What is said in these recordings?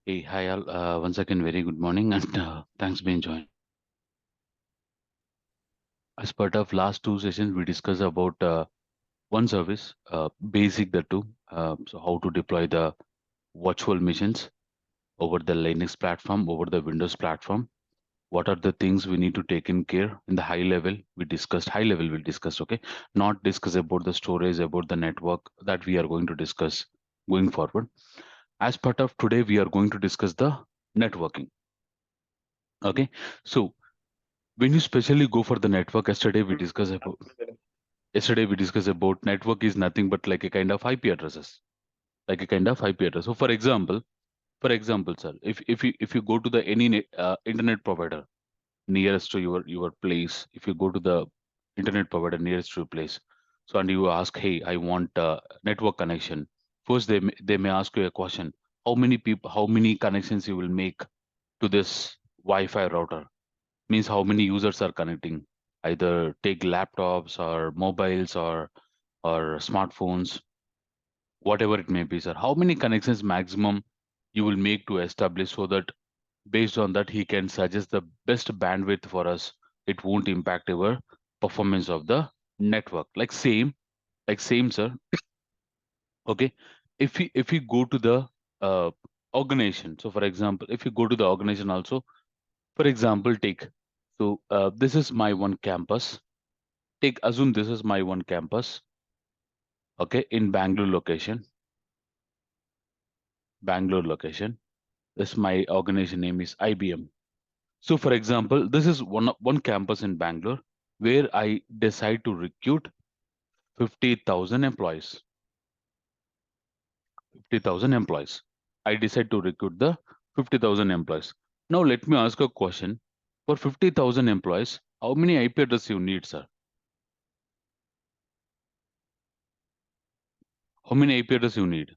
Hey, hi all. Once again, very good morning and thanks for being joined. As part of last two sessions, we discussed about one service, basic the two. So how to deploy the virtual machines over the Linux platform, over the Windows platform. What are the things we need to take in care in the high level? We discussed high level. We discussed, okay, not discuss about the storage, about the network that we are going to discuss going forward. As part of today, we are going to discuss the networking. Okay, so when you specially go for the network, yesterday we discussed about network is nothing but like a kind of IP addresses, like a kind of IP address. So for example, sir, if you go to the any internet provider nearest to your place, if you go to the internet provider nearest to your place, so and you ask, hey, I want network connection. First, they may ask you a question: how many connections you will make to this Wi-Fi router? Means how many users are connecting, either take laptops or mobiles or smartphones, whatever it may be, sir. How many connections maximum you will make to establish, so that based on that he can suggest the best bandwidth for us. It won't impact our performance of the network. Like same, sir. Okay, if we go to the uh, organization. So for example, if you go to the organization also, for example, take, so this is my one campus. Take, assume this is my one campus, okay, in Bangalore location. This my organization name is IBM. So for example, this is one campus in Bangalore where I decide to recruit 50,000 employees. 50,000 employees. I decide to recruit the 50,000 employees. Now let me ask a question. For 50,000 employees, how many IP addresses you need, sir? How many IP addresses you need?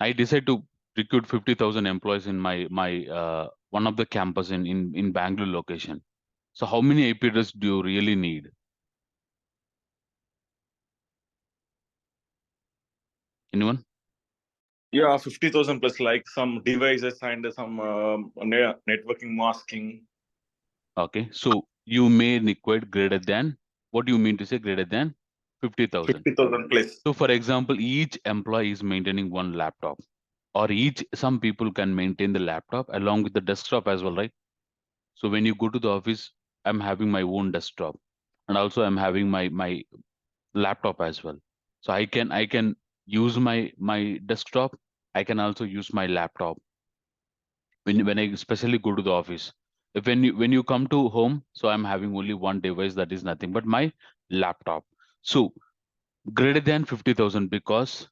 I decide to recruit 50,000 employees in my one of the campus in Bangalore location. So how many IP addresses do you really need? Anyone? Yeah, 50,000 plus, like some devices and some networking masking. Okay, so you may require greater than, what do you mean to say greater than 50,000? 50,000 plus. So for example, each employee is maintaining one laptop, or some people can maintain the laptop along with the desktop as well, right? So when you go to the office, I'm having my own desktop, and also I'm having my laptop as well. So I can use my desktop. I can also use my laptop when I especially go to the office. If when you come to home, so I'm having only one device, that is nothing but my laptop. So greater than 50,000, because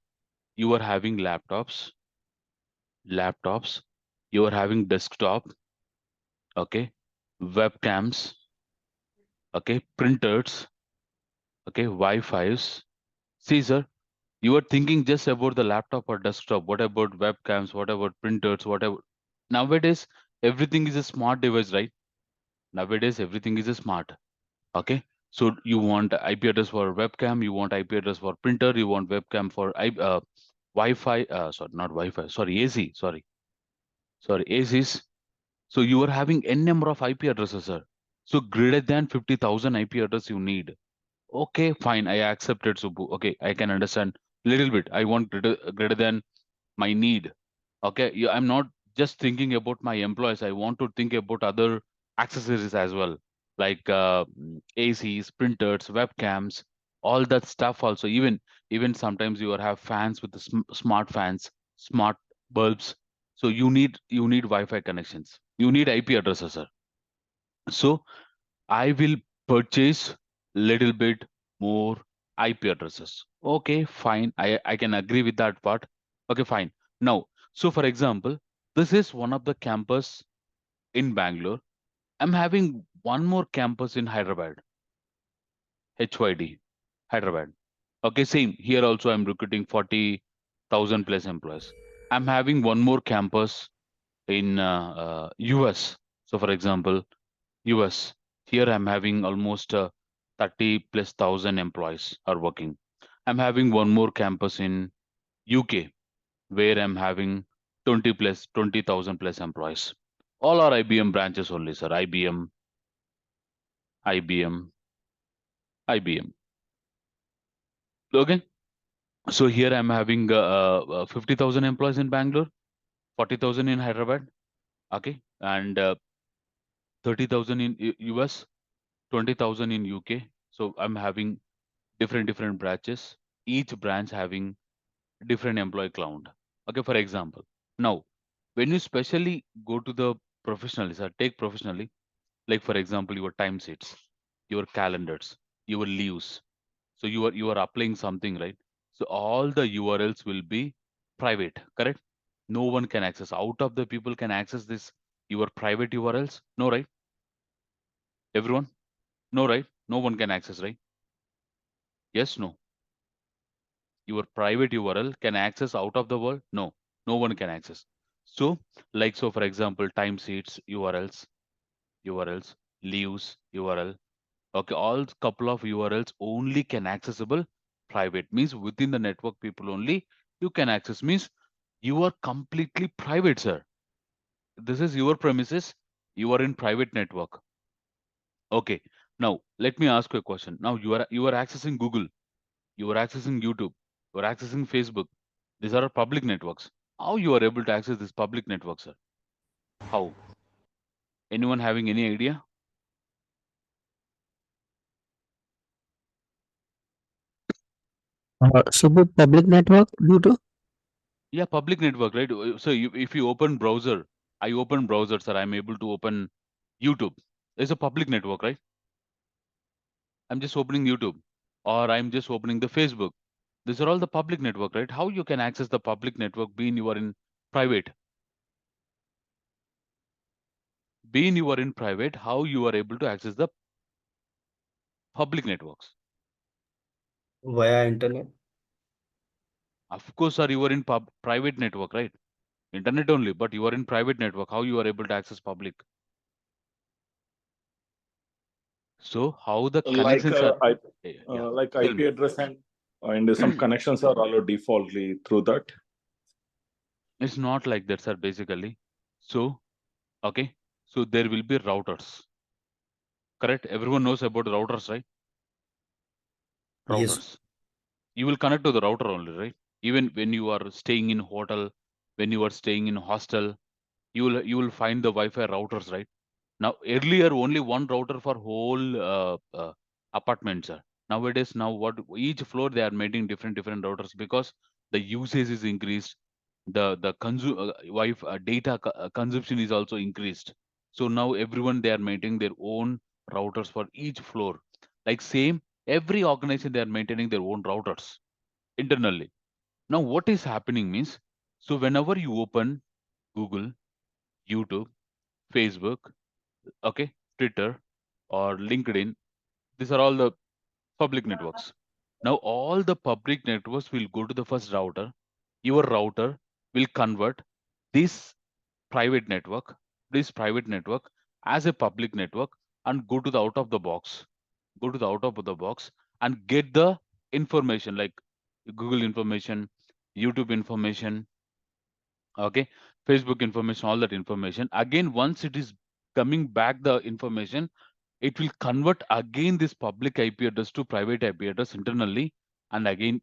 you are having laptops, you are having desktop, okay, webcams, okay, printers, okay, Wi-Fi's. See, sir, you are thinking just about the laptop or desktop. What about webcams? What about printers? Whatever. Nowadays, everything is a smart device, right? Nowadays, everything is a smart. Okay. So you want IP address for webcam, you want IP address for printer, you want webcam for Wi-Fi. Sorry, not Wi-Fi. Sorry, AC. Sorry, ACs. So you are having n number of IP addresses, sir. So greater than 50,000 IP address you need. Okay, fine. I accepted, Subbu. Okay, I can understand little bit. I want greater than my need. Okay, yeah, I'm not just thinking about my employees. I want to think about other accessories as well, like ACs, printers, webcams, all that stuff. Also, even sometimes you have fans with the smart fans, smart bulbs. So you need Wi-Fi connections. You need IP addresses, sir. So I will purchase little bit more IP addresses. Okay, fine. I can agree with that part. Okay, fine. Now, so for example, this is one of the campus in Bangalore. I'm having one more campus in Hyderabad, HYD, Hyderabad. Okay, same. Here also I'm recruiting 40,000 plus employees. I'm having one more campus in US. So for example, US. Here I'm having almost 30 plus thousand employees are working. I'm having one more campus in UK where I'm having 20,000 plus employees. All are IBM branches only, sir. IBM, IBM, IBM. Okay. So here I'm having 50,000 employees in Bangalore, 40,000 in Hyderabad. Okay. And 30,000 in US, 20,000 in UK. So I'm having different branches, each branch having different employee count. Okay, for example, now when you specially go to the professionally, sir, take professionally, like for example, your time sheets, your calendars, your leaves. So you are applying something, right? So all the URLs will be private, correct? No one can access. Out of the people can access this your private URLs. No, right? Everyone? No, right? No one can access, right? Yes, no. Your private URL can access out of the world? No, no one can access. So, like so, for example, time sheets URLs, leaves URL. Okay, all couple of URLs only can accessible private means within the network people only you can access means you are completely private, sir. This is your premises. You are in private network. Okay. Now let me ask you a question. Now you are accessing Google. You are accessing YouTube, you are accessing Facebook. These are public networks. How you are able to access this public network, sir? How? Anyone having any idea? So the public network due to Yeah, public network, right? So if you open browser, I open browser, sir, I'm able to open YouTube. It's a public network, right? I'm just opening YouTube or I'm just opening the Facebook. These are all the public network, right? How you can access the public network being you are in private? Being you are in private, how you are able to access the public networks? via internet. Of course, sir, you are in private network, right? Internet only, but you are in private network. How you are able to access public? So how the Like connections are? Yeah, like tell IP me. address and some connections are allowed defaultly through that. It's not like that, sir. Basically, so okay, so there will be routers. Correct? Everyone knows about routers, right? Yes. Routers. You will connect to the router only, right? Even when you are staying in hotel, when you are staying in hostel, you will find the Wi-Fi routers, right? Now, earlier only one router for whole apartments. Nowadays, now what each floor they are making different routers because the usage is increased, the Wi-Fi data consumption is also increased. So now everyone they are maintaining their own routers for each floor. Like same, every organization they are maintaining their own routers internally. Now, what is happening means, so whenever you open Google, YouTube, Facebook, okay, Twitter or LinkedIn, these are all the public networks. Now all the public networks will go to the first router. Your router will convert this private network as a public network and go to the out of the box, go to the out of the box and get the information like Google information, YouTube information, okay, Facebook information, all that information. Again, once it is coming back the information, it will convert again this public IP address to private IP address internally, and again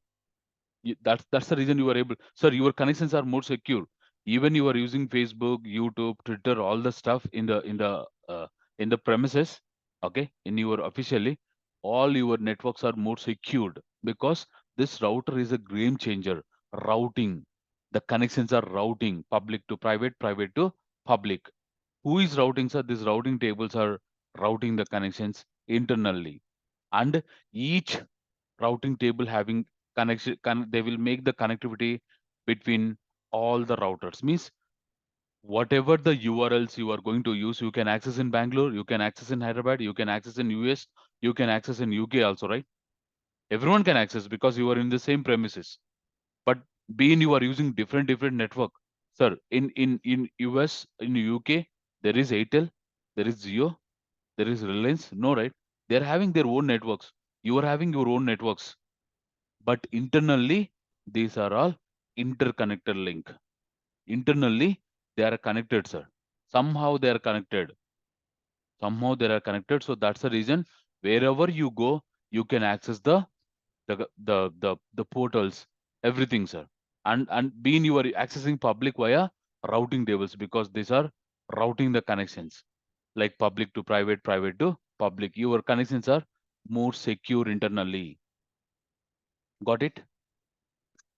that's the reason you are able, sir, your connections are more secure. Even you are using Facebook, YouTube, Twitter, all the stuff in the premises, okay, in your officially, all your networks are more secured because this router is a game changer. Routing, the connections are routing public to private, private to public. Who is routing, sir? These routing tables are routing the connections internally, and each routing table having connection they will make the connectivity between all the routers means whatever the URLs you are going to use, you can access in Bangalore, you can access in Hyderabad, you can access in US, you can access in UK also, right? Everyone can access because you are in the same premises. But being you are using different network, sir, in US, in UK, there is Airtel, there is Geo, there is Reliance, no, right? They're having their own networks. You are having your own networks, but internally these are all interconnected link. internally they are connected, sir. Somehow they are connected. Somehow they are connected. So that's the reason wherever you go, you can access the portals, everything, sir. And being you are accessing public via routing tables, because these are routing the connections, like public to private, private to public. Your connections are more secure internally. Got it?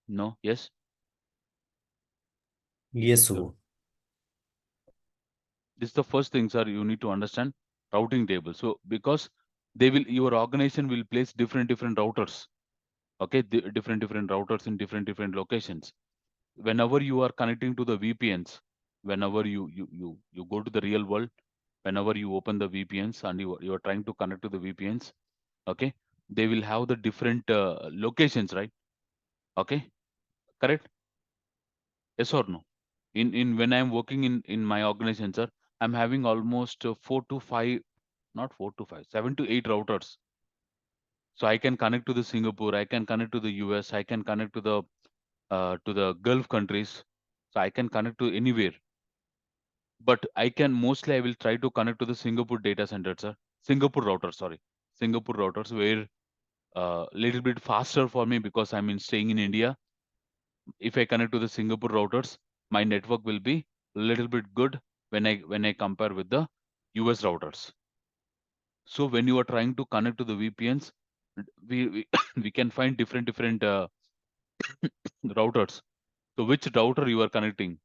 No? Yes? Yes, So Subbu. this is the first thing, sir. You need to understand routing table. So because they will, your organization will place different routers. Okay, different routers in different locations. Whenever you are connecting to the VPNs, whenever you go to the real world, whenever you open the VPNs and you are trying to connect to the VPNs, okay, they will have the different locations, right? Okay, correct? Yes or no? In when I'm working in my organization, sir, I'm having almost 4 to 5, not 4 to 5, 7 to 8 routers. So I can connect to the Singapore, I can connect to the US, I can connect to the Gulf countries. So I can connect to anywhere. But I will try to connect to the Singapore data center, sir. Singapore router, sorry. Singapore routers were little bit faster for me because I'm in staying in India. If I connect to the Singapore routers, my network will be little bit good when I compare with the US routers. So when you are trying to connect to the VPNs, we we can find different routers. So which router you are connecting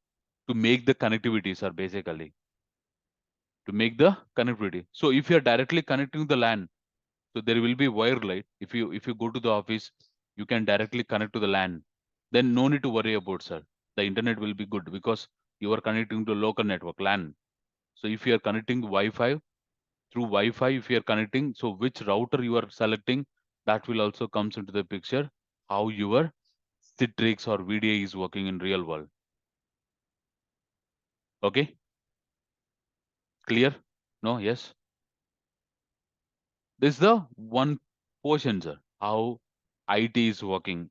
to make the connectivity, sir, basically to make the connectivity. So if you are directly connecting the LAN, so there will be wire light. If you go to the office, you can directly connect to the LAN. Then no need to worry about, sir. The internet will be good because you are connecting to local network LAN. So if you are connecting Wi-Fi through Wi-Fi, if you are connecting, so which router you are selecting, that will also comes into the picture. How your Citrix or VDA is working in real world. Okay, clear? No, yes. This is the one portion, sir. How IT is working,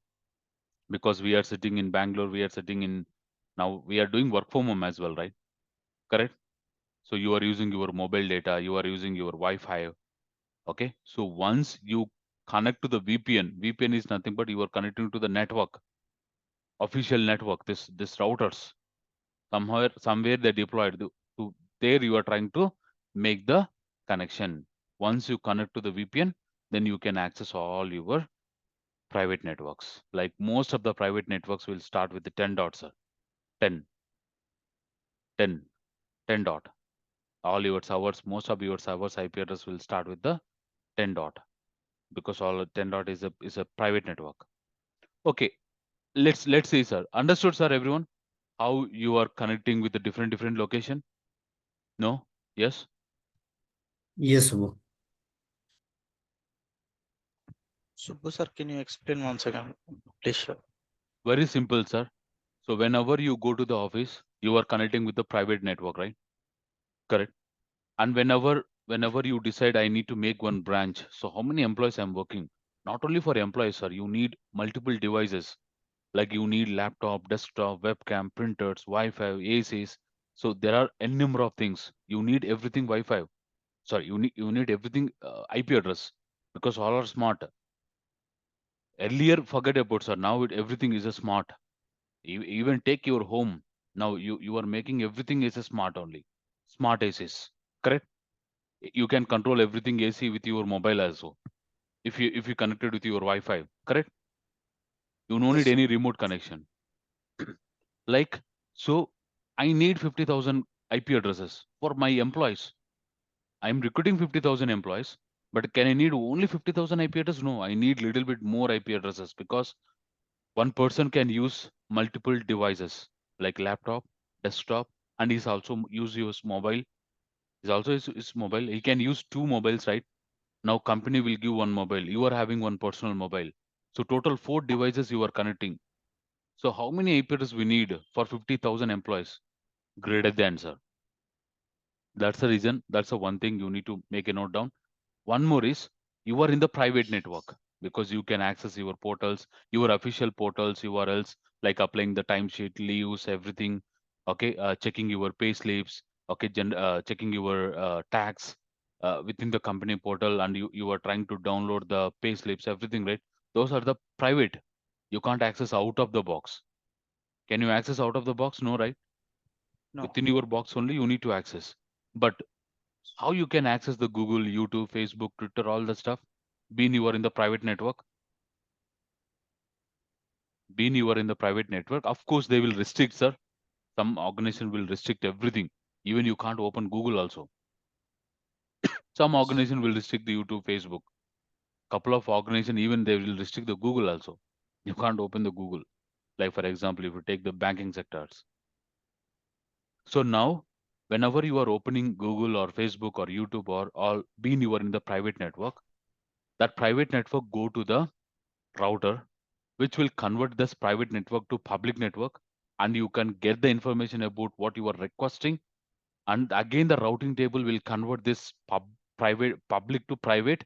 because we are sitting in Bangalore, we are sitting in, now we are doing work from home as well, right? Correct. So you are using your mobile data, you are using your Wi-Fi. Okay. So once you connect to the VPN is nothing but you are connecting to the network, official network. This routers somewhere they deployed to there. You are trying to make the connection. Once you connect to the VPN, then you can access all your private networks. Like most of the private networks will start with the 10 dots, sir. 10, 10, 10 dot. All your servers, most of your servers IP address will start with the 10 dot, because all 10 dot is a private network. Okay, let's see, sir. Understood, sir, everyone? How you are connecting with the different location? No? Yes? Yes, Subbu. Subbu sir, can you explain once again, please? Sir. Very simple, sir. So whenever you go to the office, you are connecting with the private network, right? Correct. And whenever you decide I need to make one branch, so how many employees I'm working? Not only for employees, sir, you need multiple devices. Like you need laptop, desktop, webcam, printers, Wi-Fi, ACs. So there are n number of things. You need everything Wi-Fi. Sorry, you need everything IP address, because all are smart. Earlier, forget about, sir. Now everything is a smart. Even take your home. Now you are making everything is a smart only. Smart ACs. Correct? You can control everything AC with your mobile also. If you connected with your Wi-Fi. Correct? You no Yes, need sir. any remote connection. Like, so I need 50,000 IP addresses for my employees. I'm recruiting 50,000 employees, but can I need only 50,000 IP addresses? No, I need little bit more IP addresses, because one person can use multiple devices like laptop, desktop, and he's also use his mobile. He's also his mobile. He can use two mobiles, right? Now company will give one mobile. You are having one personal mobile. So total four devices you are connecting. So how many IP addresses we need for 50,000 employees? Greater than, sir. That's the reason. That's the one thing you need to make a note down. One more is you are in the private network, because you can access your portals, your official portals, URLs, like applying the timesheet, leaves, everything. Okay, checking your pay slips, okay, checking your tax within the company portal, and you are trying to download the pay slips, everything, right? Those are the private. You can't access out of the box. Can you access out of the box? No, right? No. Within your box only you need to access. But how you can access the Google, YouTube, Facebook, Twitter, all the stuff? Being you are in the private network, being you are in the private network, of course they will restrict, sir. Some organization will restrict everything. Even you can't open Google also. Some organization will restrict the YouTube, Facebook. Couple of organization even they will restrict the Google also. You can't open the Google. Like for example, if you take the banking sectors. So now, whenever you are opening Google or Facebook or YouTube or all, being you are in the private network, that private network go to the router, which will convert this private network to public network, and you can get the information about what you are requesting. And again, the routing table will convert this public to private,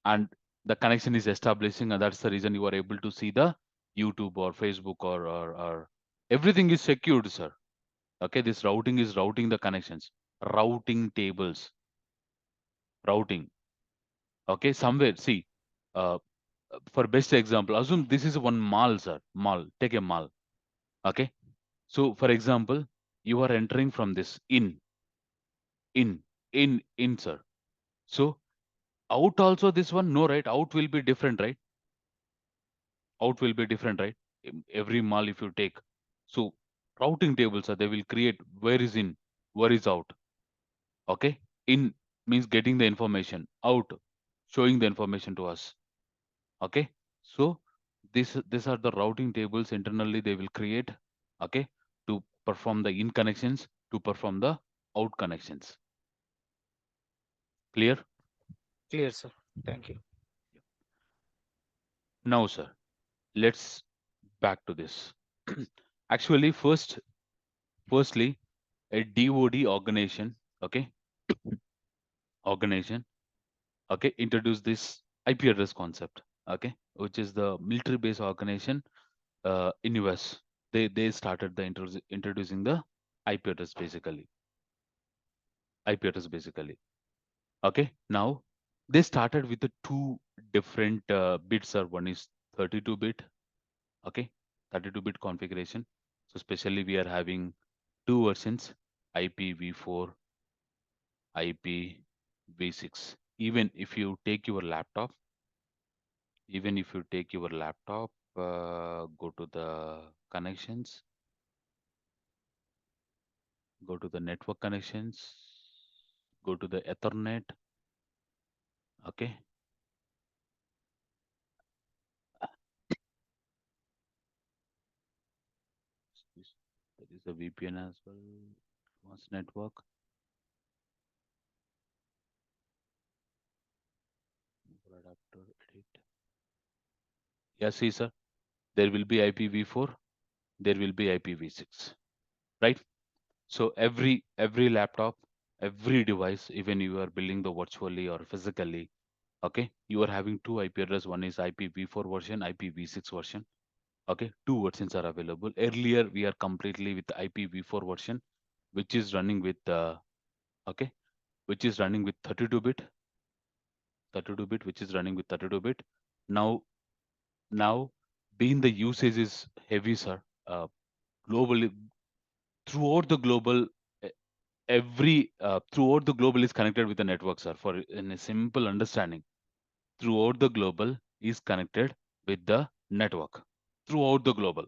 and the connection is establishing, and that's the reason you are able to see the YouTube or Facebook or everything is secured, sir. Okay, this routing is routing the connections, routing tables, routing. Okay, somewhere, see, uh, for best example, assume this is one mall, sir. Mall, take a mall. Okay, so for example, you are entering from this in in, sir. So out also this one, no, right? Out will be different, right? Out will be different, right? Every mall if you take. So routing tables are they will create where is in, where is out. Okay, in means getting the information, out showing the information to us. Okay, so these are the routing tables internally they will create. Okay, to perform the in connections, to perform the out connections. Clear? Clear, sir. Thank you. Now, sir, let's back to this. Actually, firstly, a DoD organization, okay, organization, okay, introduce this IP address concept, okay, which is the military based organization in US. They started the introducing the IP address basically. IP address basically. Okay, now they started with the two different bits. Or one is 32-bit, okay, 32-bit configuration. So especially we are having two versions, IPv4, IPv6. Even if you take your laptop, even if you take your laptop, go to the connections, go to the network connections, go to the Ethernet, okay. There is a VPN as well, advanced network. Adapter edit. Yeah, see, sir, there will be IPv4, there will be IPv6, right? So every laptop, every device, even you are building the virtually or physically, okay, you are having two IP address. One is IPv4 version, IPv6 version. Okay, two versions are available. Earlier, we are completely with IPv4 version, which is running with okay, which is running with 32-bit, 32-bit, which is running with 32-bit. Now, being the usage is heavy, sir. Globally, throughout the global, e- throughout the global is connected with the network, sir. For in a simple understanding, throughout the global is connected with the network. Throughout the global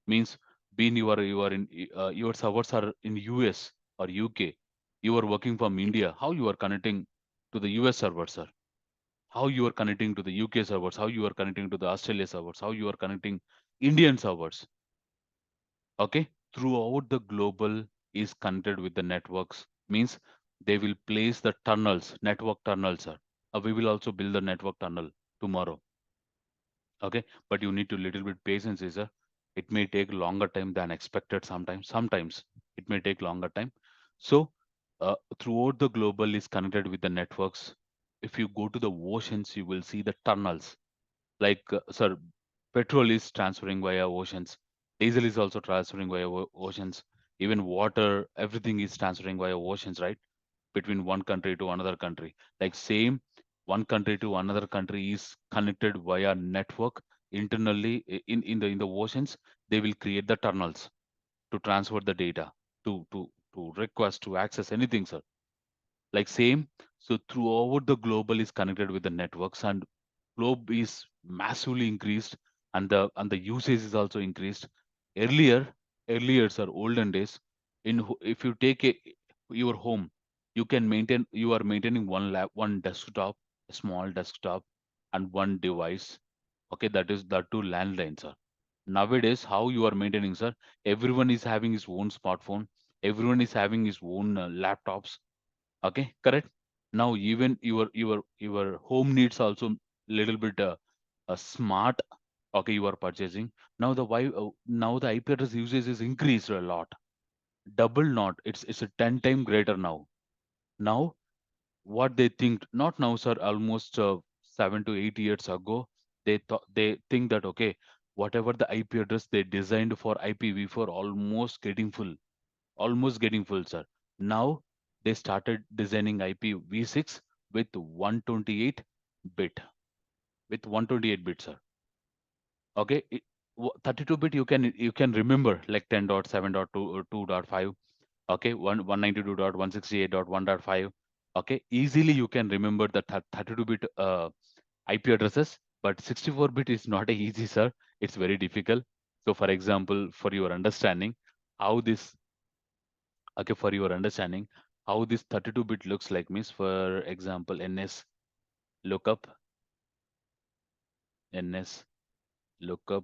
means being you are in your servers are in US or UK. You are working from India. How you are connecting to the US server, sir? How you are connecting to the UK servers? How you are connecting to the Australia servers? How you are connecting Indian servers? Okay, throughout the global is connected with the networks means they will place the tunnels, network tunnels, sir. We will also build the network tunnel tomorrow. Okay, but you need to little bit patience, sir. It may take longer time than expected sometimes it may take longer time. So throughout the global is connected with the networks. If you go to the oceans you will see the tunnels, like sir, petrol is transferring via oceans, diesel is also transferring via oceans, Even water, everything is transferring via oceans, right? Between one country to another country. Like same, one country to another country is connected via network internally in the oceans. They will create the tunnels to transfer the data, to request, to access anything, sir. Like same, so throughout the global is connected with the networks, and globe is massively increased, and the usage is also increased. Earlier earlier sir, olden days, if you take your home, you are maintaining one lab, one desktop, a small desktop, and one device. Okay, that is the two landlines, sir. Nowadays, how you are maintaining, sir? Everyone is having his own smartphone, everyone is having his own laptops. Okay, correct. Now even your home needs also little bit smart. Okay, you are purchasing now. Now the IP address usage is increased a lot, double, not, it's a 10 time greater now. Now what they think, not now, sir, almost 7 to 8 years ago, they think that, okay, whatever the IP address they designed for IPv4 almost getting full, almost getting full, sir. Now they started designing IPv6 with 128 bit, with 128 bit, sir. Okay, 32 bit you can remember, like 10.7.2 or 2.5. Okay, 192.168.1.5. Okay, easily you can remember the 32 bit IP addresses, but 64 bit is not a easy, sir. It's very difficult. So for example, for your understanding, how this okay, for your understanding, how this 32 bit looks like means, for example, lookup ns lookup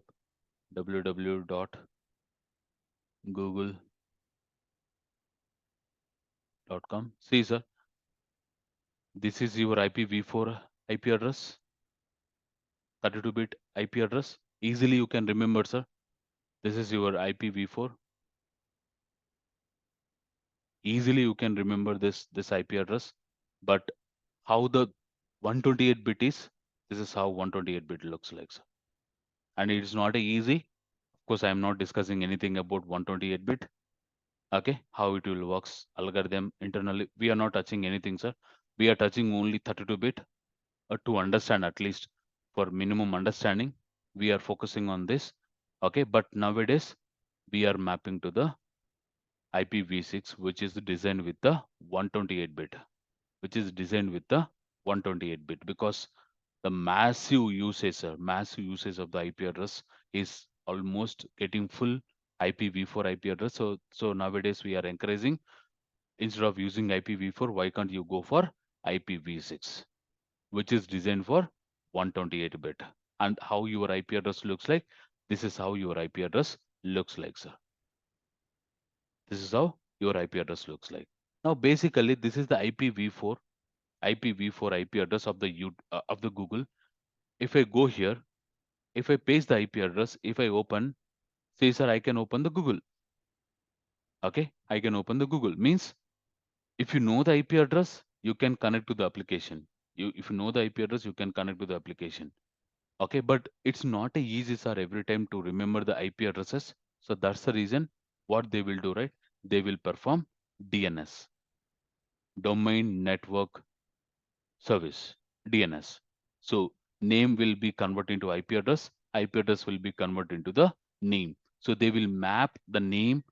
www.google.com. See, sir, this is your IPv4 IP address, 32 bit IP address. Easily you can remember, sir. This is your IPv4. Easily you can remember this IP address. But how the 128 bit is, this is how 128 bit looks like, sir. And it is not a easy. Of course, I am not discussing anything about 128 bit. Okay, how it will works, algorithm internally. We are not touching anything, sir. We are touching only 32 bit to understand, at least for minimum understanding. We are focusing on this. Okay, but nowadays we are mapping to the IPv6, which is designed with the 128 bit, which is designed with the 128 bit, because the massive usage of the IP address is almost getting full IPv4 IP address. So nowadays we are encouraging, instead of using IPv4, why can't you go for IPv6, which is designed for 128 bit. And how your IP address looks like, this is how your IP address looks like, sir. This is how your IP address looks like. Now basically this is the IPv4 IP address of the Google. If I go here, if I paste the IP address, if I open, say, sir, I can open the Google. Okay, I can open the Google. Means if you know the IP address, you can connect to the application. If you know the IP address, you can connect to the application. Okay, but it's not a easy, sir, every time to remember the IP addresses. So that's the reason what they will do, right? They will perform DNS, domain network service, DNS. So name will be converted into IP address. IP address will be converted into the name. So they will map the name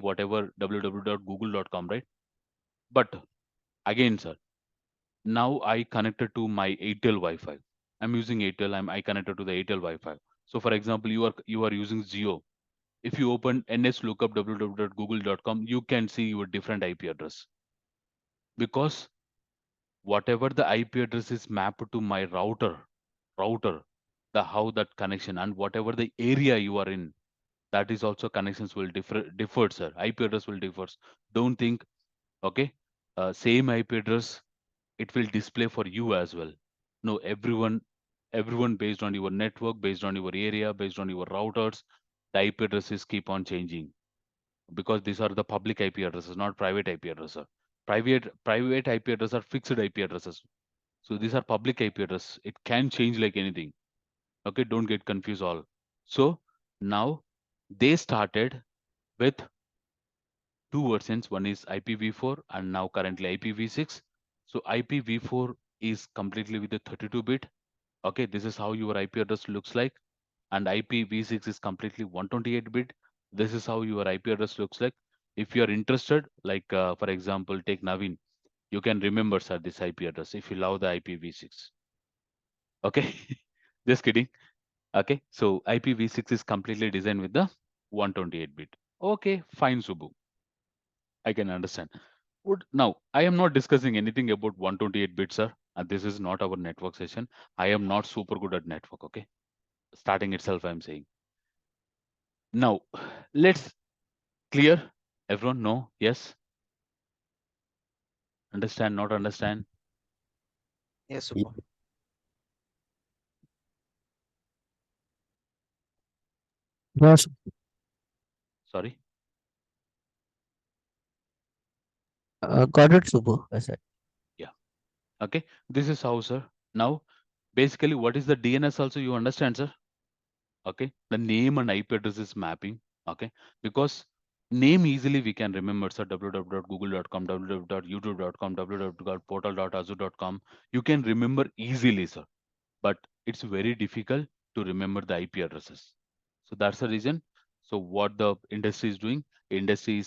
whatever www.google.com, right? But again, sir, now I connected to my Airtel Wi-Fi. I'm using Airtel. I connected to the Airtel Wi-Fi. So for example, you are using Geo. If you open ns lookup www.google.com, you can see your different IP address, because whatever the IP address is mapped to my router, the how that connection, and whatever the area you are in, that is also connections will differ, sir. IP address will differ. Don't think, okay, same IP address it will display for you as well. No, everyone based on your network, based on your area, based on your routers, the IP addresses keep on changing, because these are the public IP addresses, not private IP addresses. Private IP addresses are fixed IP addresses. So these are public IP address. It can change like anything. Okay, don't get confused all. So now they started with two versions. One is IPv4 and now currently IPv6. So IPv4 is completely with the 32-bit. Okay, this is how your IP address looks like. And IPv6 is completely 128-bit. This is how your IP address looks like. If you are interested, like for example, take Naveen, you can remember, sir, this IP address if you love the IPv6. Okay, just kidding. Okay, so IPv6 is completely designed with the 128-bit. Okay, fine, Subbu. I can understand. Now, I am not discussing anything about 128-bit, sir. And this is not our network session. I am not super good at network. Okay, starting itself, I'm saying. Now, let's clear. Everyone, no, yes, understand, not understand. Yes, Subbu. Yes. Sorry. Got it, Subbu. I said. Yeah. Okay. This is how, sir. Now, basically, what is the DNS also? You understand, sir? Okay. The name and IP address is mapping. Okay. Because name easily we can remember, sir. www.google.com, www.youtube.com, www.portal.azure.com. You can remember easily, sir. But it's very difficult to remember the IP addresses. So that's the reason. So what the industry is doing, industry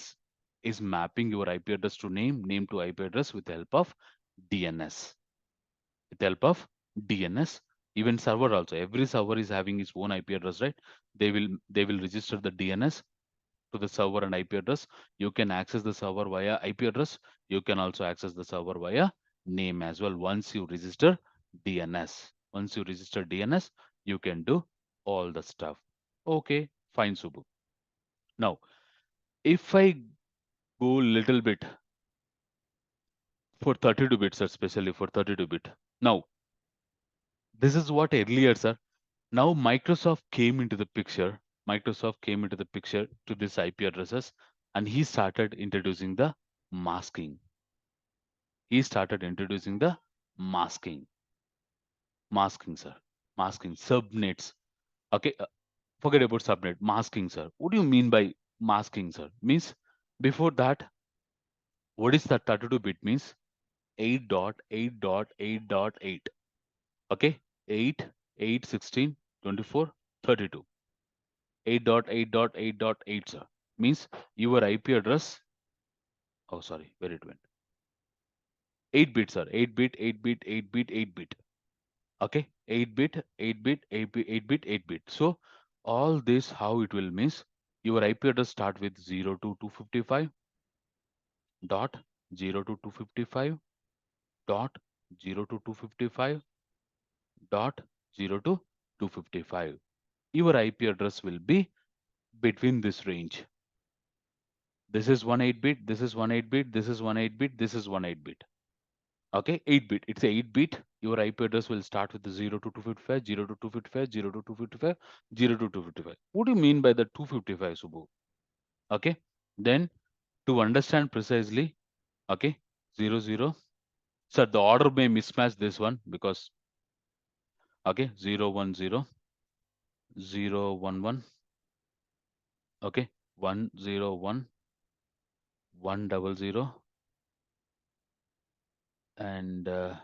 is mapping your IP address to name to IP address with the help of DNS. With the help of DNS, even server also. Every server is having its own IP address, right? They will register the DNS to the server and IP address. You can access the server via IP address. You can also access the server via name as well. Once you register DNS, you can do all the stuff. Okay, fine, Subbu. Now, if I go little bit for 32 bits, especially for 32 bit. Now, this is what earlier, sir. Now Microsoft came into the picture. Microsoft came into the picture to this IP addresses, and he started introducing the masking. He started introducing the masking. Masking, sir. Masking subnets. Okay, forget about subnet. Masking, sir. What do you mean by masking, sir? Means before that, what is the 32-bit means? 8.8.8.8. Okay, 8, 8, 16, 24, 32. 8.8.8.8, sir. Means your IP address. Oh, sorry, where it went. 8 bit, sir. 8 bit, 8 bit, 8 bit, 8 bit. Okay, 8 bit, 8 bit, 8 bit, 8 bit, 8 bit. So all this, how it will means your IP address start with 0 to 255 dot 0 to 255 dot 0 to 255 dot 0 to 255. Your IP address will be between this range. This is 1 8-bit, this is 1 8-bit, this is 1 8-bit, this is 1 8-bit. Okay, 8-bit. It's a 8-bit. Your IP address will start with the 0 to 255, 0 to 255, 0 to 255, 0 to 255. What do you mean by the 255, Subbu? Okay, then to understand precisely, okay, 0 0. Sir, the order may mismatch this one because okay, 0 1 0, 0 1 1, okay, 1 0 1, 1 0 0, and I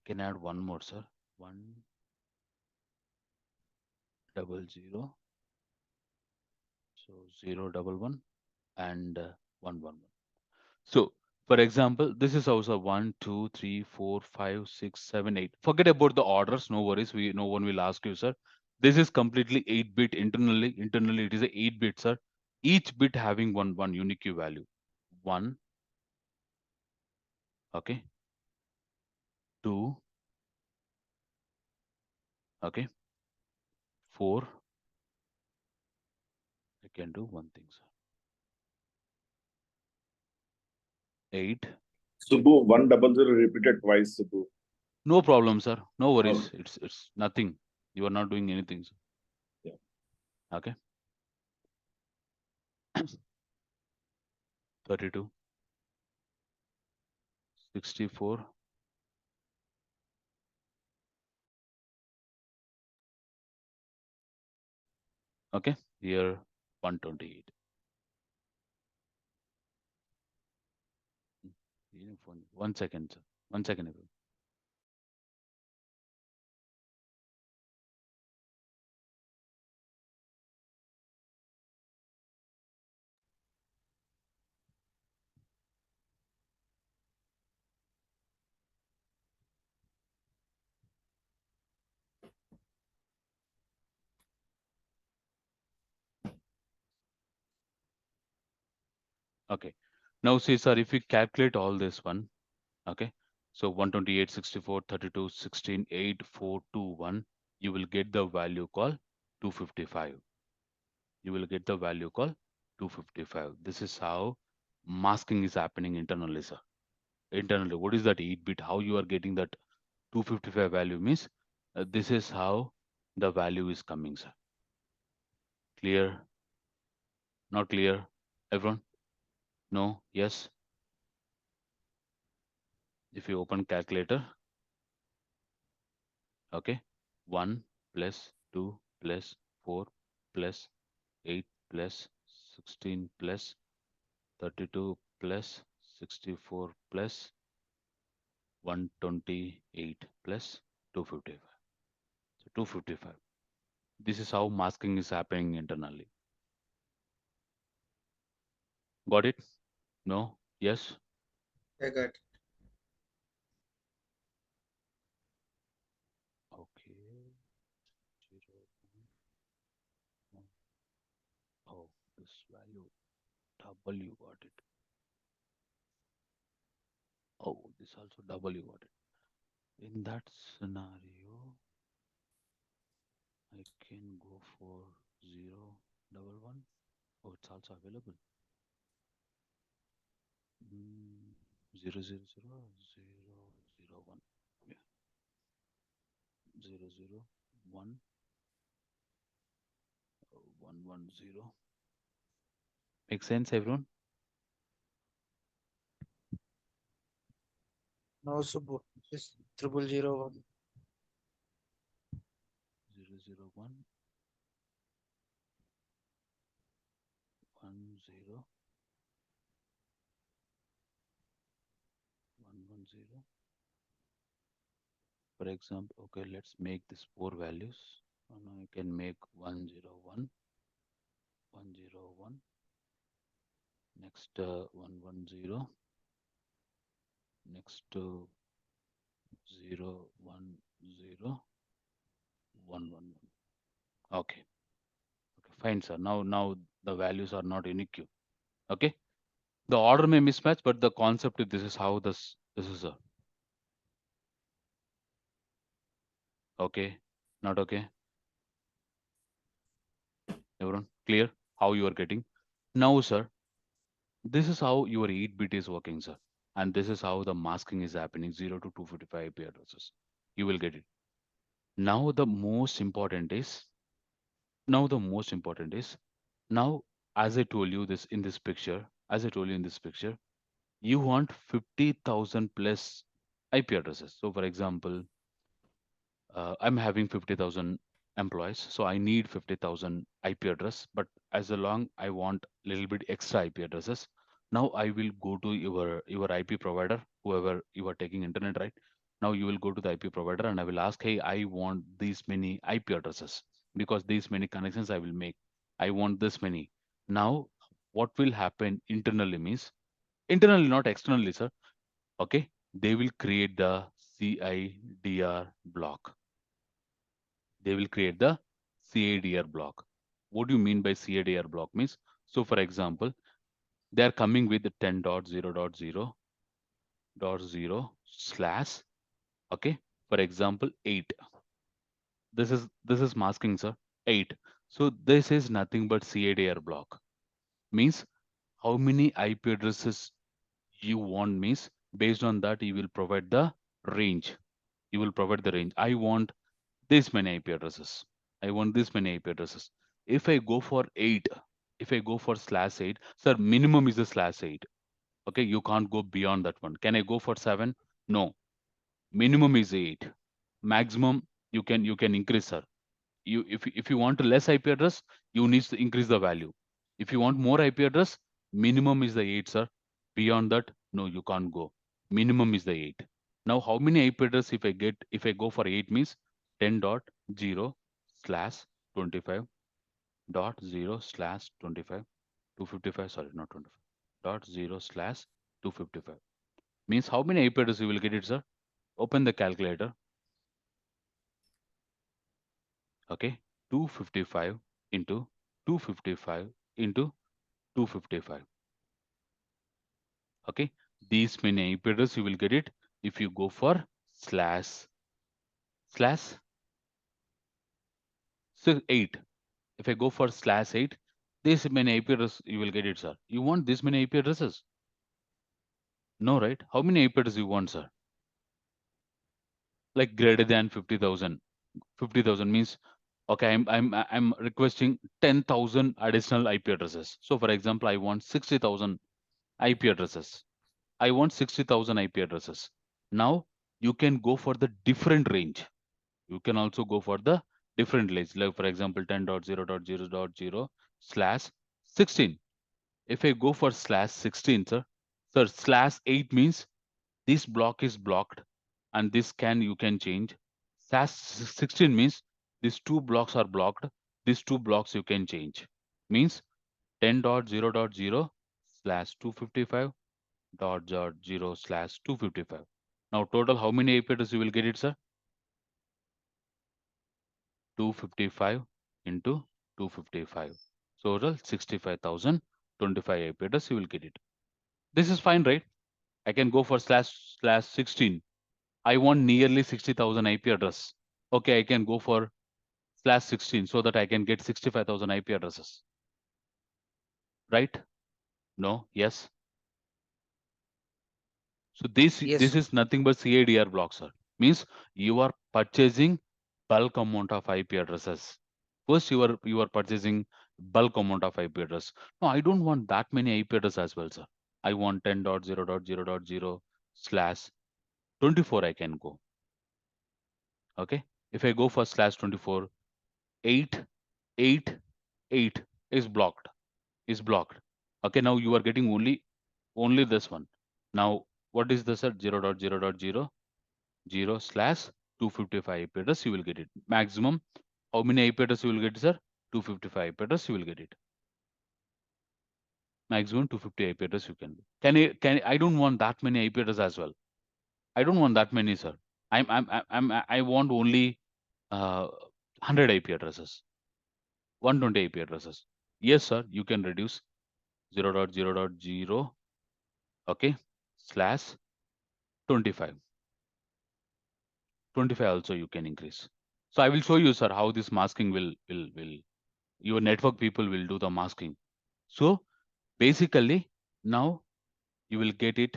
can add one more, sir. 1 0 0, so 0 1 1 and 1 1 1. So, for example, this is also 1 2 3 4 5 6 7 8. Forget about the orders. No worries. No one will ask you, sir. This is completely 8-bit internally. Internally, it is a 8-bit, sir. Each bit having one unique value. 1, okay, 2, okay, 4. I can do one thing, sir. 8. Subbu, 100 repeated twice, Subbu. No problem, sir. No worries. Okay. It's nothing. You are not doing anything, sir. Yeah. Okay. 32, 64. Okay, here 128. Uniform. 1 second, sir. 1 second. Everyone. Okay. Now see, sir, if we calculate all this one, okay, so 128, 64, 32, 16, 8, 4, 2, 1, you will get the value called 255. You will get the value called 255. This is how masking is happening internally, sir. Internally, what is that 8-bit? How you are getting that 255 value means this is how the value is coming, sir. Clear? Not clear? Everyone? No? Yes? If you open calculator, okay, 1 plus 2 plus 4 plus 8 plus 16 plus 32 plus 64 plus 128 plus 255. So 255. This is how masking is happening internally. Got it? No? Yes? I got it. Okay. 0, 1. Oh, this value double you got it. Oh, this also double you got it. In that scenario, I can go for 0, 1, 1. Oh, it's also available. 0, 0, 0, 0, 0, 1. Yeah. 0, 0, 1, 1, 1, 0. Make sense, everyone? No, Subbu. It's 0001. 0, 0, 1, 1, 0, 1, 1, 0. For example, okay, let's make this 4 values. Now you can make 1, 0, 1, 1, 0, 1. Next 1, 1, 0. Next 0, 1, 0, 1, 1, 1. Okay. Okay, fine, sir. Now the values are not unique. Okay. The order may mismatch, but the concept is this is how this is a okay. Not okay. Everyone clear how you are getting? Now, sir, this is how your 8-bit is working, sir. And this is how the masking is happening 0 to 255 IP addresses. You will get it. Now the most important is now the most important is now as I told you this in this picture, as I told you in this picture, you want 50,000 plus IP addresses. So for example, I'm having 50,000 employees, so I need 50,000 IP address. But as long I want little bit extra IP addresses, now I will go to your IP provider, whoever you are taking internet, right? Now you will go to the IP provider and I will ask, hey, I want these many IP addresses because these many connections I will make. I want this many. Now, what will happen internally means internally, not externally, sir. Okay, they will create the CIDR block. They will create the CADR block. What do you mean by CADR block means? So for example, they are coming with the 10.0.0.0 slash, okay, for example, 8. This is masking, sir, 8. So this is nothing but CADR block. Means how many IP addresses you want means based on that you will provide the range. You will provide the range. I want this many IP addresses. I want this many IP addresses. If I go for 8, if I go for slash 8, sir, minimum is a slash 8. Okay, you can't go beyond that one. Can I go for 7? No. Minimum is 8. Maximum you can increase, sir. if you want less IP address, you need to increase the value. If you want more IP address, minimum is the 8, sir. Beyond that, no, you can't go. Minimum is the 8. Now, how many IP address if I go for 8 means 10.0/25.0/25 255, sorry, not 25 .0/255 means how many IP address you will get it, sir? Open the calculator. Okay, 255 into 255 into 255. Okay, these many IP address you will get it if you go for slash 8. If I go for /8, this many IP address you will get it, sir. You want this many IP addresses? No, right? How many IP addresses you want, sir? Like greater than 50,000. 50,000 means, okay, I'm requesting 10,000 additional IP addresses. So for example, I want 60,000 IP addresses. I want 60,000 IP addresses. Now you can go for the different range. You can also go for the different range. Like for example, 10.0.0.0/16. If I go for /16, sir, /8 means this block is blocked and this you can change. /16 means these two blocks are blocked. These two blocks you can change. Means 10.0.0/255.0/255. Now total how many IP addresses you will get it, sir? 255 into 255. So total 65,025 IP address you will get it. This is fine, right? I can go for /16. I want nearly 60,000 IP address. Okay, I can go for /16 so that I can get 65,000 IP addresses. Right? No? Yes? So this Yes. is nothing but CADR block, sir. Means you are purchasing bulk amount of IP addresses. First, you are purchasing bulk amount of IP address. No, I don't want that many IP address as well, sir. I want 10.0.0.0/24 I can go. Okay. If I go for /24, 8, 8, 8 is blocked. Okay, now you are getting only this one. Now, what is this at 0.0.0.0/255 IP address? You will get it. Maximum, how many IP address you will get, sir? 255 IP address you will get it. Maximum 250 IP address you can do. I don't want that many IP address as well. I don't want that many, sir. I want only 100 IP addresses, 120 IP addresses. Yes, sir, you can reduce 0.0.0, okay, /25. 25 also you can increase. So I will show you, sir, how this masking will your network people will do the masking. So basically now you will get it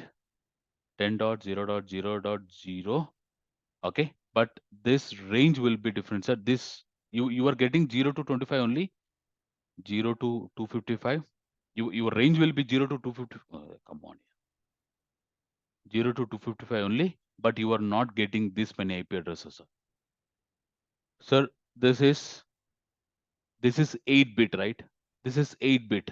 10.0.0.0. Okay, but this range will be different, sir. This you are getting 0 to 25 only, 0 to 255. Your range will be 0 to 250. Come on, 0 to 255 only, but you are not getting this many IP addresses, sir. Sir, this is 8-bit, right? This is 8-bit.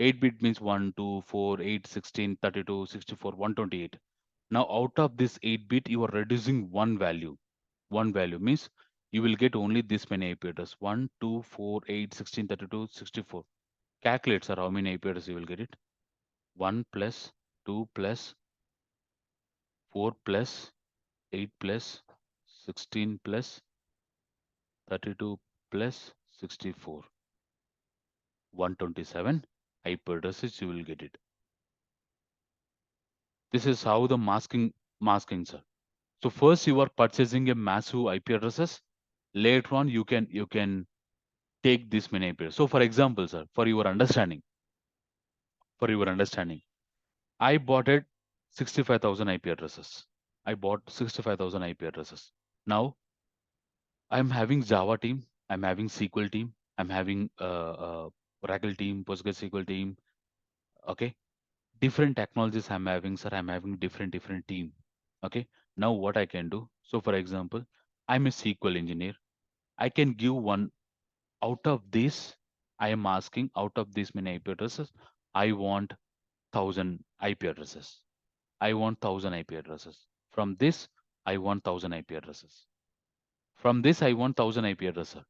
8-bit means 1, 2, 4, 8, 16, 32, 64, 128. Now out of this 8-bit, you are reducing one value. One value means you will get only this many IP address. 1, 2, 4, 8, 16, 32, 64. Calculate, sir, how many IP address you will get it. 1 plus 2 plus 4 plus 8 plus 16 plus 32 plus 64. 127 IP addresses you will get it. This is how the masking, sir. So first you are purchasing a massive IP addresses. Later on you can take this many IP addresses. So for example, sir, for your understanding, I bought it 65,000 IP addresses. I bought 65,000 IP addresses. Now I'm having Java team, I'm having SQL team, I'm having Oracle team, PostGreSQL team. Okay, different technologies I'm having, sir. I'm having different team. Okay, now what I can do. So for example, I'm a SQL engineer. I can give one out of this. I am asking out of this many IP addresses, I want 1,000 IP addresses. I want 1,000 IP addresses. From this, I want 1,000 IP addresses. From this, I want 1,000 IP addresses.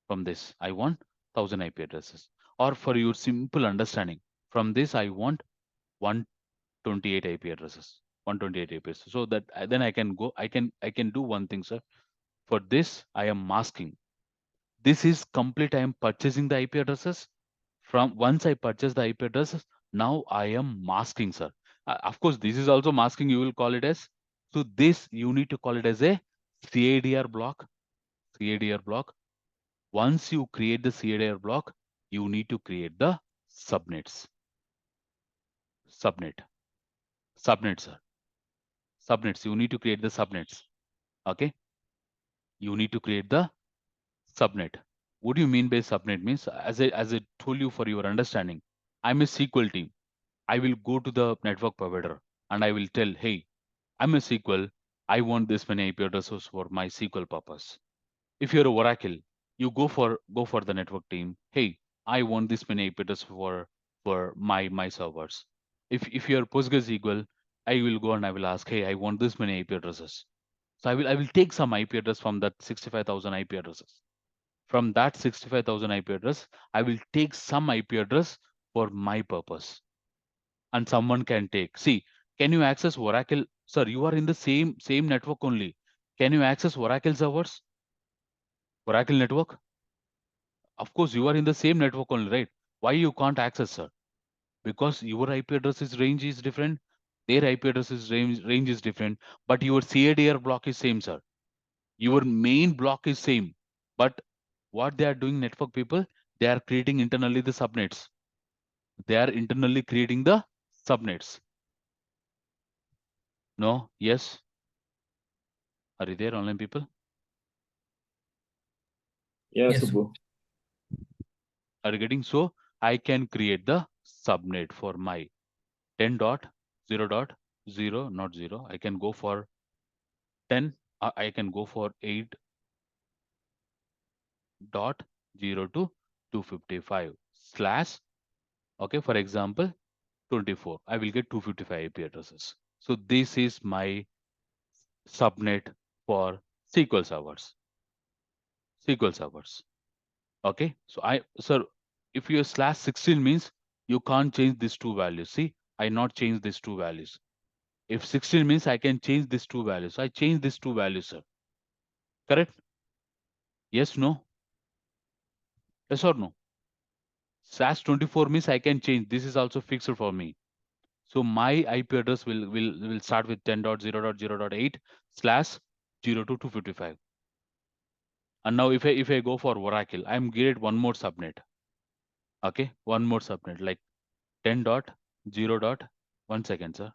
From this, I want 1,000 IP addresses. Or for your simple understanding, from this, I want 128 IP addresses. 128 IP addresses. So that then I can go. I can do one thing, sir. For this, I am masking. This is complete. I am purchasing the IP addresses. From once I purchase the IP addresses, now I am masking, sir. Of course, this is also masking. You will call it as. So this you need to call it as a CADR block. CADR block. Once you create the CADR block, you need to create the subnets. Subnet. Subnets, sir. Subnets. You need to create the subnets. Okay. You need to create the subnet. What do you mean by subnet? Means as I told you for your understanding, I'm a SQL team. I will go to the network provider and I will tell, hey, I'm a SQL. I want this many IP addresses for my SQL purpose. If you're a Oracle, you go for the network team. Hey, I want this many IP addresses for my servers. If you're PostgreSQL, I will go and I will ask, hey, I want this many IP addresses. So I will take some IP address from that 65,000 IP addresses. From that 65,000 IP address, I will take some IP address for my purpose. And someone can take. See, can you access Oracle? Sir, you are in the same network only. Can you access Oracle servers? Oracle network? Of course, you are in the same network only, right? Why you can't access, sir? Because your IP addresses range is different, their IP addresses range is different, but your CADR block is same, sir. Your main block is same, but what they are doing, network people, they are creating internally the subnets. They are internally creating the subnets. No? Yes? Are you there, online people? Yeah, Yes. Subbu. Are you getting? So I can create the subnet for my 10.0.0, not 0. I can go for 10. I can go for 8.0 to 255 slash. Okay, for example, 24. I will get 255 IP addresses. So this is my subnet for SQL servers. SQL servers. Okay, so sir, if your slash 16 means you can't change these two values. See, I not change these two values. If 16 means I can change these two values. I change these two values, sir. Correct? Yes, no? Yes or no? Slash 24 means I can change. This is also fixed for me. So my IP address will start with 10.0.0.8 slash 0 to 255. And now if I go for Oracle, I'm create one more subnet. Okay, one more subnet like 10.0. 1 second, sir.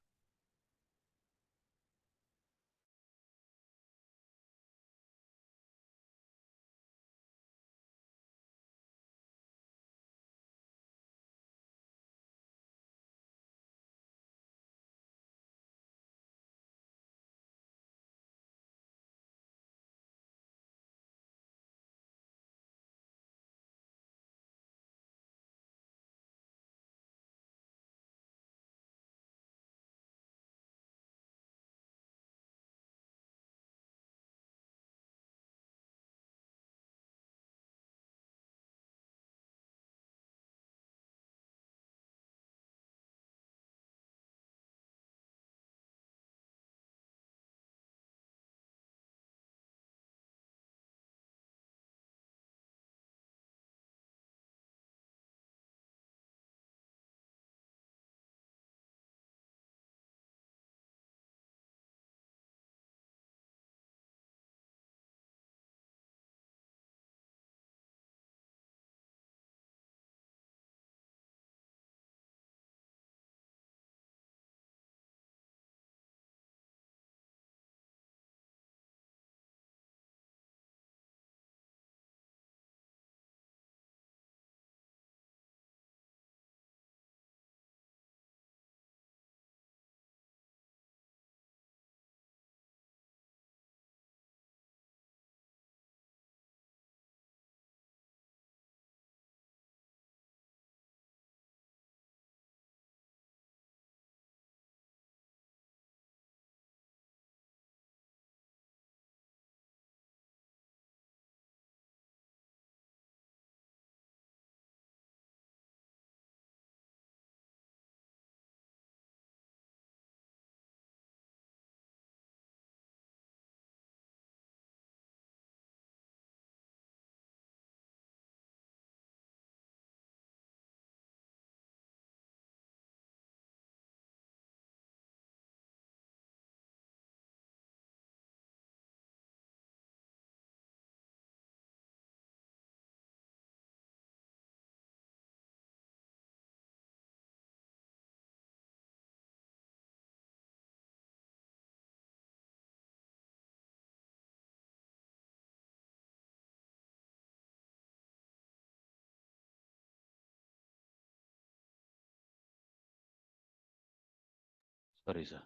Sorry, sir.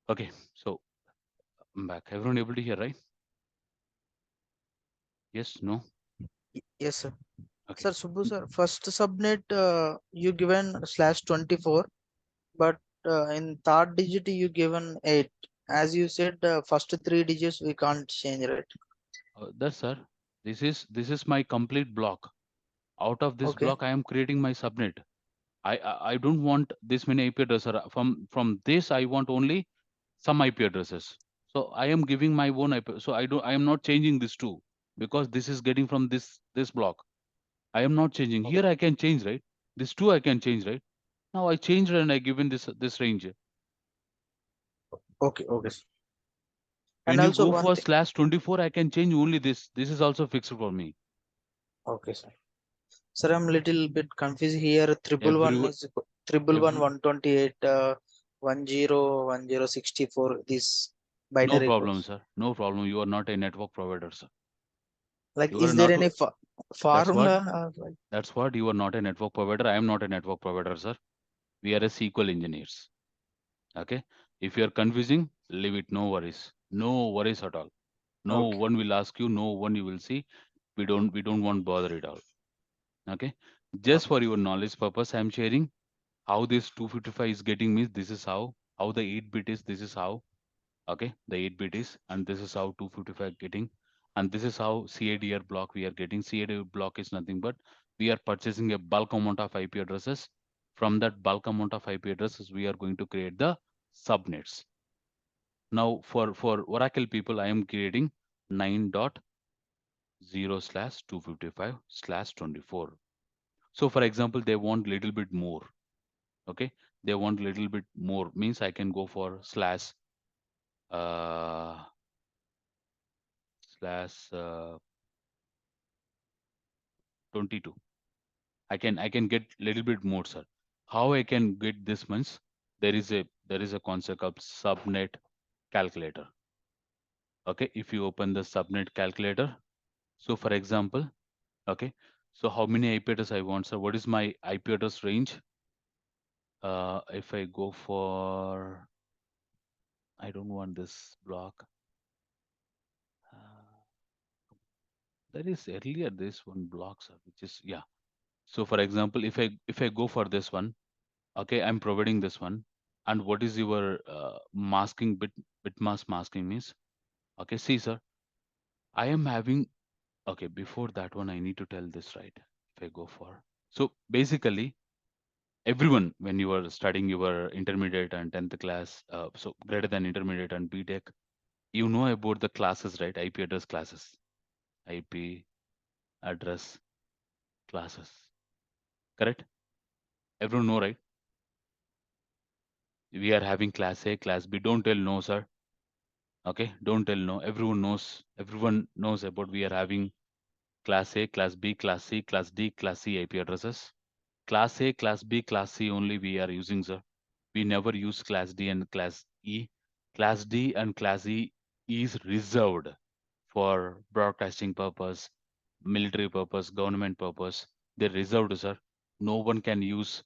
Okay, so I'm back. Everyone able to hear, right? Yes, no? Yes, sir. Okay. Sir, Subbu sir, first subnet you given /24, but in third digit you given 8. As you said, first 3 digits we can't change, right? That's sir. This is my complete block. Out of this Okay. block, I am creating my subnet. I don't want this many IP addresses. From this, I want only some IP addresses. So I am giving my own IP. So I am not changing this too, because this is getting from this block. I am not changing. Here I can change, right? This two I can change, right? Now I changed and I given this range. Okay, okay, sir. When And you also go one for thing. /24, I can change only this. This is also fixed for me. Okay, sir. Sir, I'm little bit confused here. Triple Every one is triple one every 128 10 10 64. This no binary problem, codes. sir. No problem. You are not a network provider, sir. Like, You are is there not. any That's what. formula? Like, That's what. You are not a network provider. I am not a network provider, sir. We are a SQL engineers. Okay. If you are confusing, leave it. No worries. No worries at all. No okay, one will ask you. No one you will see. We don't want bother it all. Okay. Just for your knowledge purpose, I am sharing how this 255 is getting me. This is how the 8-bit is. This is how. Okay, the 8-bit is, and this is how 255 getting, and this is how CADR block we are getting. CADR block is nothing but we are purchasing a bulk amount of IP addresses. From that bulk amount of IP addresses, we are going to create the subnets. Now for Oracle people, I am creating 9.0/255/24. So for example, they want little bit more. Okay, they want little bit more means I can go for uh, /22. I can get little bit more, sir. How I can get this much? There is a concept of subnet calculator. Okay, if you open the subnet calculator, so for example, okay, so how many IP address I want, sir? What is my IP address range? If I go for, I don't want this block. Uh, there is earlier this one block, sir, which is yeah. So for example, if I go for this one, okay, I'm providing this one. And what is your masking bit mask masking means? Okay, see, sir, I am having, okay, before that one, I need to tell this right. If I go for, so basically, everyone, when you are studying your intermediate and 10th class, so greater than intermediate and BTech, you know about the classes, right? IP address classes, IP address classes, correct? Everyone know, right? We are having class A, class B. Don't tell no, sir. Okay, don't tell no. Everyone knows about we are having class A, class B, class C, class D, class C IP addresses. Class A, class B, class C only we are using, sir. We never use class D and class E. Class D and class E is reserved for broadcasting purpose, military purpose, government purpose. They're reserved, sir. No one can use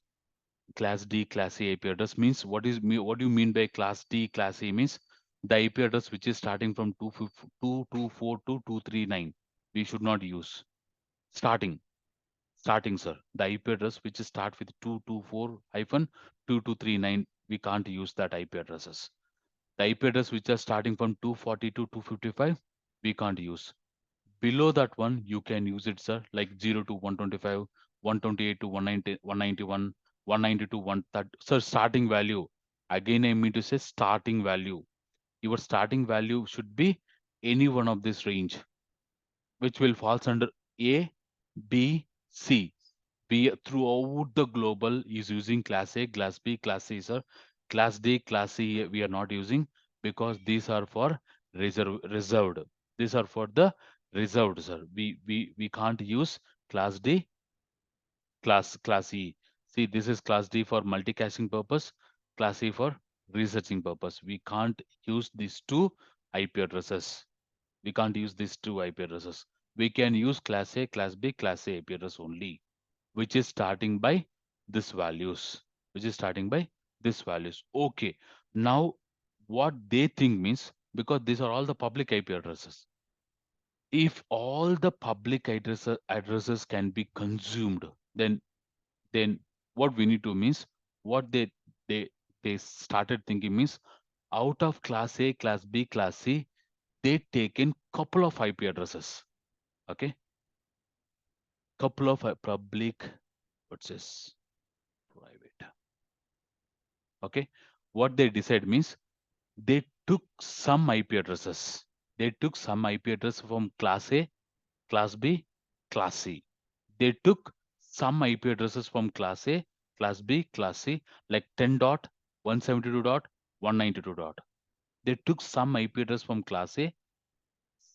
class D, class A IP address. Means what do you mean by class D, class A means the IP address which is starting from 224 to 239. We should not use starting. Starting, sir. The IP address which is start with 224 hyphen 2239. We can't use that IP addresses. The IP address which are starting from 240 to 255, we can't use. Below that one, you can use it, sir, like 0 to 125, 128 to 190, 191, 190 to 130. Sir, starting value. Again, I mean to say starting value. Your starting value should be any one of this range, which will falls under A, B, C. We throughout the global is using class A, class B, class C, sir. Class D, class C we are not using because these are for reserved. These are for the reserved, sir. We can't use class D, class E. See, this is class D for multicasting purpose, class E for researching purpose. We can't use these two IP addresses. We can't use these two IP addresses. We can use class A, class B, class A IP address only, which is starting by this values, which is starting by this values. Okay, now what they think means, because these are all the public IP addresses, if all the public addresses can be consumed, then what we need to means, what they they started thinking means, out of class A, class B, class C, they taken couple of IP addresses. Okay, couple of public, what's this, private. Okay, what they decide means, they took some IP addresses. They took some IP address from class A, class B, class C. They took some IP addresses from class A, class B, class C, like 10.172.192. They took some IP address from class A,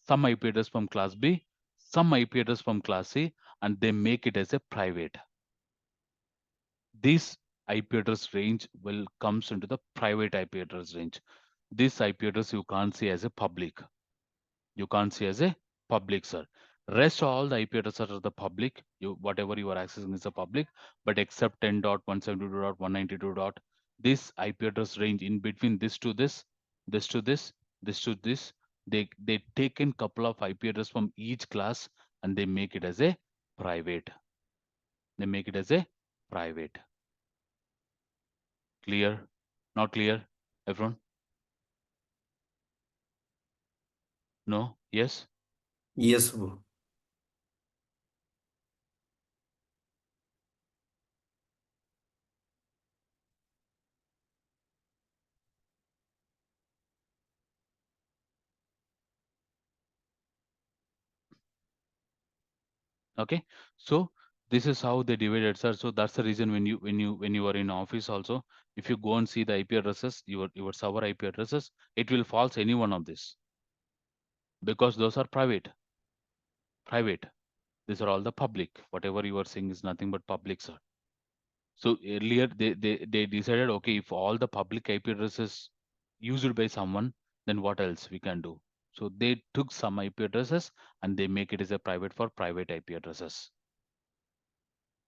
some IP address from class B, some IP address from class C, and they make it as a private. This IP address range will comes into the private IP address range. This IP address you can't see as a public. You can't see as a public, sir. Rest all the IP addresses are the public. You whatever you are accessing is a public, but except 10.172.192. This IP address range in between this to this, this to this, this to this, they taken couple of IP address from each class and they make it as a private. They make it as a private. Clear? Not clear, everyone? No? Yes? Yes, bro. Okay, so this is how they divided, sir. So that's the reason when you are in office also, if you go and see the IP addresses, your server IP addresses, it will false any one of this, because those are private. These are all the public. Whatever you are saying is nothing but public, sir. So earlier they decided, okay, if all the public IP addresses used by someone, then what else we can do? So they took some IP addresses and they make it as a private for private IP addresses.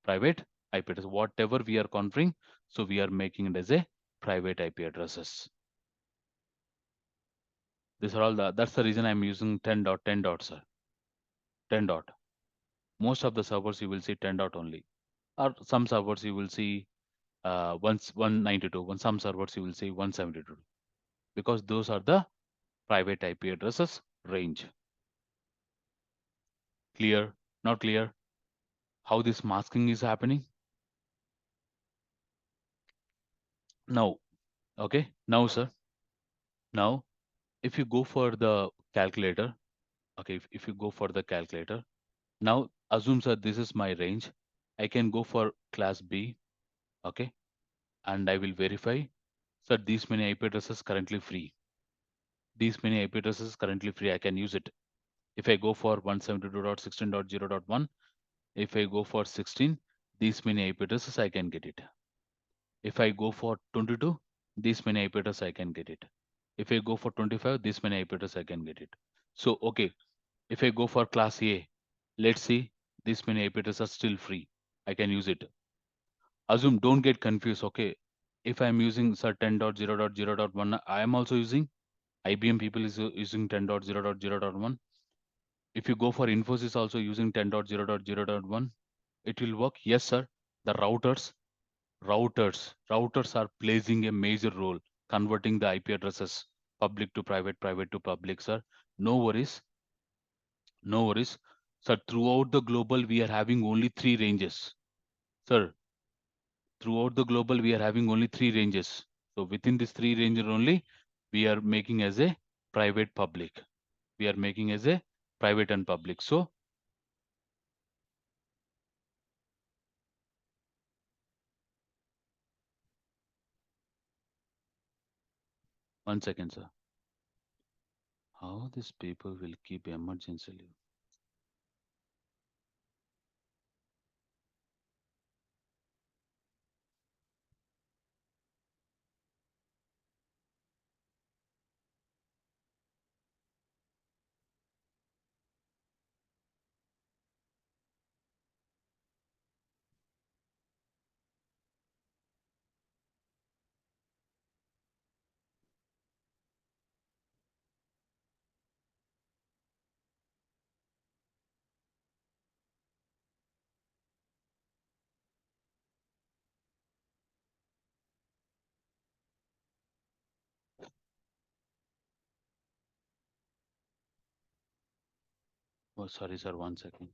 Private IP address, whatever we are configuring, so we are making it as a private IP addresses. These are all that's the reason I'm using 10.10. Sir. 10. Most of the servers you will see 10. Only, or some servers you will see 192, when some servers you will see 172, because those are the private IP addresses range. Clear? Not clear? How this masking is happening now? Okay, now sir, now if you go for the calculator, okay, if you go for the calculator, now assume sir this is my range, I can go for class B, okay, and I will verify, sir, these many IP addresses currently free, these many IP addresses currently free, I can use it. If I go for 172.16.0.1, if I go for 16, these many IP addresses I can get it. If I go for 22, these many IP addresses I can get it. If I go for 25, this many IP addresses I can get it. So okay, if I go for class A, let's see, this many IP addresses are still free, I can use it. Assume, don't get confused, okay, if I'm using sir 10.0.0.1, I am also using, IBM people is using 10.0.0.1. If you go for Infosys also using 10.0.0.1, it will work. Yes, sir. The routers are playing a major role converting the IP addresses public to private, private to public, sir. No worries, no worries. Sir, throughout the global, we are having only three ranges. Sir, throughout the global, we are having only three ranges. So within this three ranges only, we are making as a private public. We are making as a private and public. So one second, sir. How these people will keep emergency leave? Oh, sorry, sir. 1 second.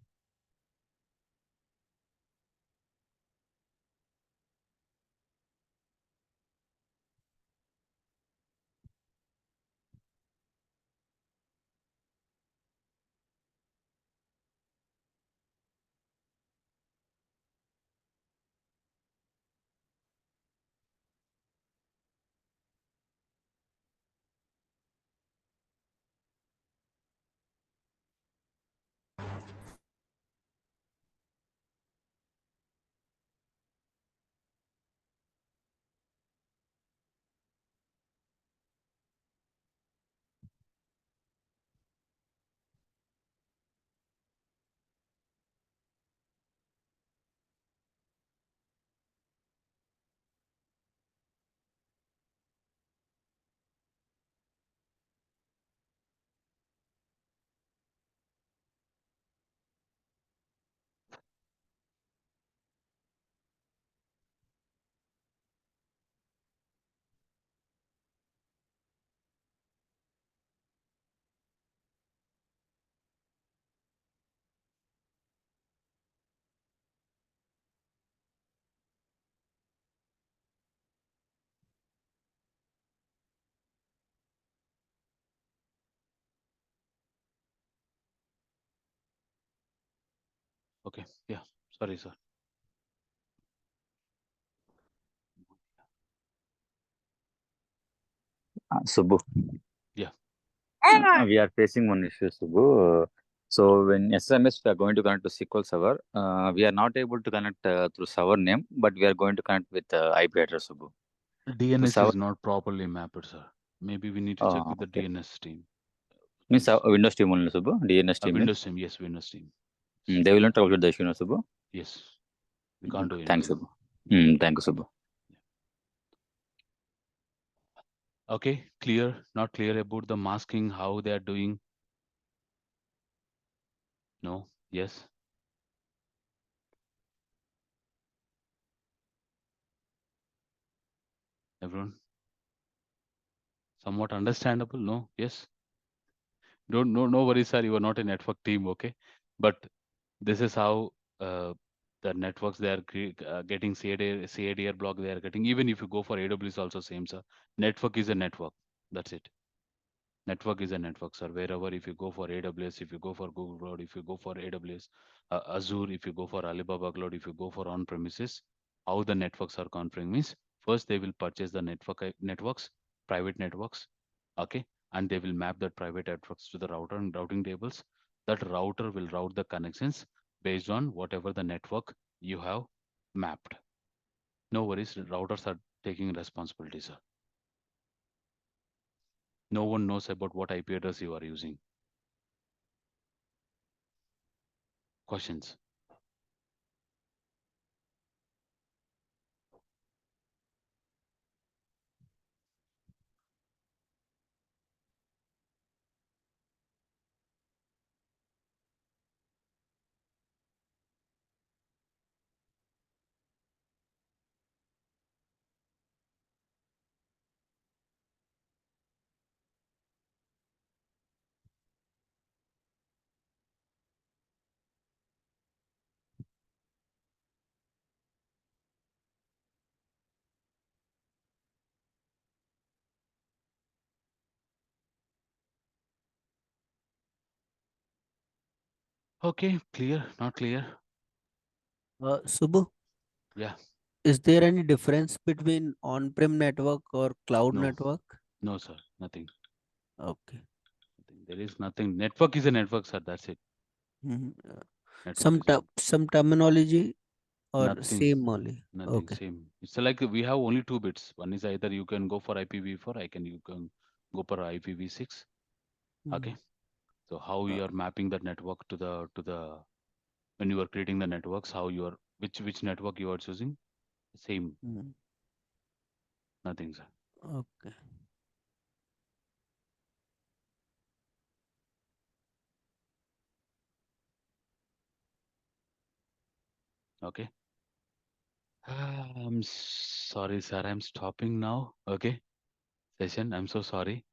Okay. Yeah. Sorry, sir. Subbu. Yeah. We are facing one issue, Subbu. So when SMS we are going to connect to SQL Server, we are not able to connect through server name, but we are going to connect with IP address, Subbu. DNS server- is not properly mapped, sir. Maybe we need to check with the okay. DNS team. Means Please. Windows team only, Subbu. DNS team. Windows team. Yes, Windows team. They will not troubleshoot the issue, no, Subbu. Yes. We can't do Thanks, anything. Subbu. Thank you, Subbu. Okay. Clear. Not clear about the masking, how they are doing. No. Yes. Everyone. Somewhat understandable. No. Yes. Don't no worries, sir. You are not a network team. Okay. But this is how the networks they are getting CADR block they are getting. Even if you go for AWS, also same, sir. Network is a network. That's it. Network is a network, sir. Wherever, if you go for AWS, if you go for Google Cloud, if you go for AWS, Azure, if you go for Alibaba Cloud, if you go for on-premises, how the networks are configuring means first they will purchase the networks, private networks, okay, and they will map that private networks to the router and routing tables. That router will route the connections based on whatever the network you have mapped. No worries, routers are taking responsibility, sir. No one knows about what IP address you are using. Questions? Okay, clear, not clear? Subbu, Yeah, is there any difference between on-prem network or cloud no, network? no, sir, nothing. Okay. There is nothing. Network is a network, sir. That's it. Mhm. Network is a Some terminology or nothing, same only? nothing. Okay. Same. It's like we have only two bits. One is either you can go for IPv4, you can go for IPv6. Okay. Mhm. So how Uh, you are mapping that network to the when you are creating the networks, how you are which network you are choosing, same. mhm. Nothing, sir. Okay. Okay. I'm sorry, sir. I'm stopping now. Okay. Session. I'm so sorry.